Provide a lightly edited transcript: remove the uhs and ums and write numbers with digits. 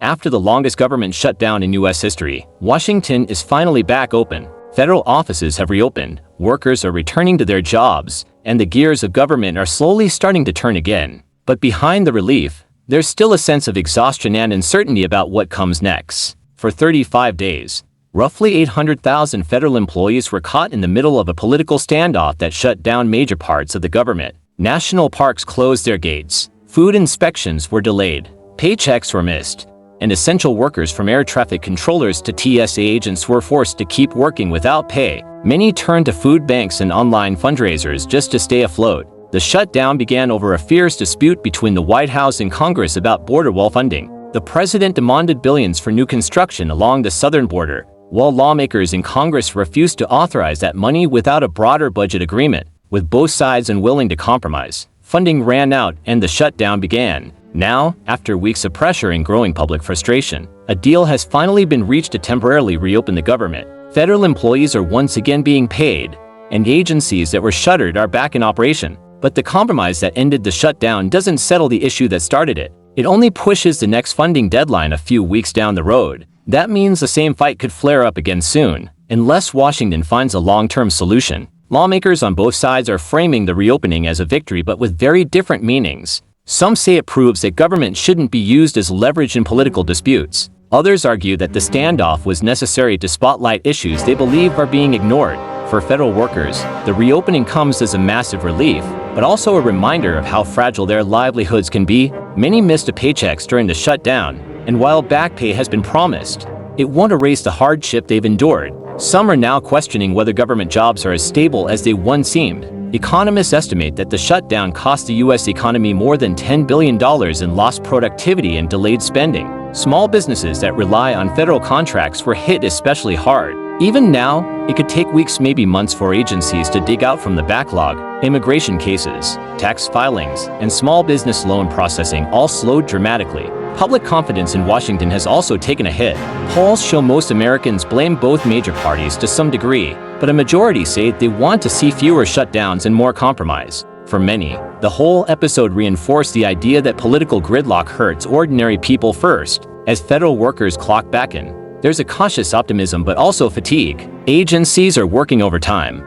After the longest government shutdown in U.S. history, Washington is finally back open. Federal offices have reopened, workers are returning to their jobs, and the gears of government are slowly starting to turn again. But behind the relief, there's still a sense of exhaustion and uncertainty about what comes next. For 35 days, roughly 800,000 federal employees were caught in the middle of a political standoff that shut down major parts of the government. National parks closed their gates, food inspections were delayed, paychecks were missed, and essential workers from air traffic controllers to TSA agents were forced to keep working without pay. Many turned to food banks and online fundraisers just to stay afloat. The shutdown began over a fierce dispute between the White House and Congress about border wall funding. The president demanded billions for new construction along the southern border, while lawmakers in Congress refused to authorize that money without a broader budget agreement. With both sides unwilling to compromise, funding ran out and the shutdown began. Now, after weeks of pressure and growing public frustration, a deal has finally been reached to temporarily reopen the government. Federal employees are once again being paid, and agencies that were shuttered are back in operation. But the compromise that ended the shutdown doesn't settle the issue that started it. It only pushes the next funding deadline a few weeks down the road. That means the same fight could flare up again soon, unless Washington finds a long-term solution. Lawmakers on both sides are framing the reopening as a victory but with very different meanings. Some say it proves that government shouldn't be used as leverage in political disputes. Others argue that the standoff was necessary to spotlight issues they believe are being ignored. For federal workers, the reopening comes as a massive relief, but also a reminder of how fragile their livelihoods can be. Many missed paychecks during the shutdown, and while back pay has been promised, it won't erase the hardship they've endured. Some are now questioning whether government jobs are as stable as they once seemed. Economists estimate that the shutdown cost the U.S. economy more than $10 billion in lost productivity and delayed spending. Small businesses that rely on federal contracts were hit especially hard. Even now, it could take weeks, maybe months, for agencies to dig out from the backlog. Immigration cases, tax filings, and small business loan processing all slowed dramatically. Public confidence in Washington has also taken a hit. Polls show most Americans blame both major parties to some degree, but a majority say they want to see fewer shutdowns and more compromise. For many, the whole episode reinforced the idea that political gridlock hurts ordinary people first. As federal workers clock back in, there's a cautious optimism but also fatigue. Agencies are working overtime,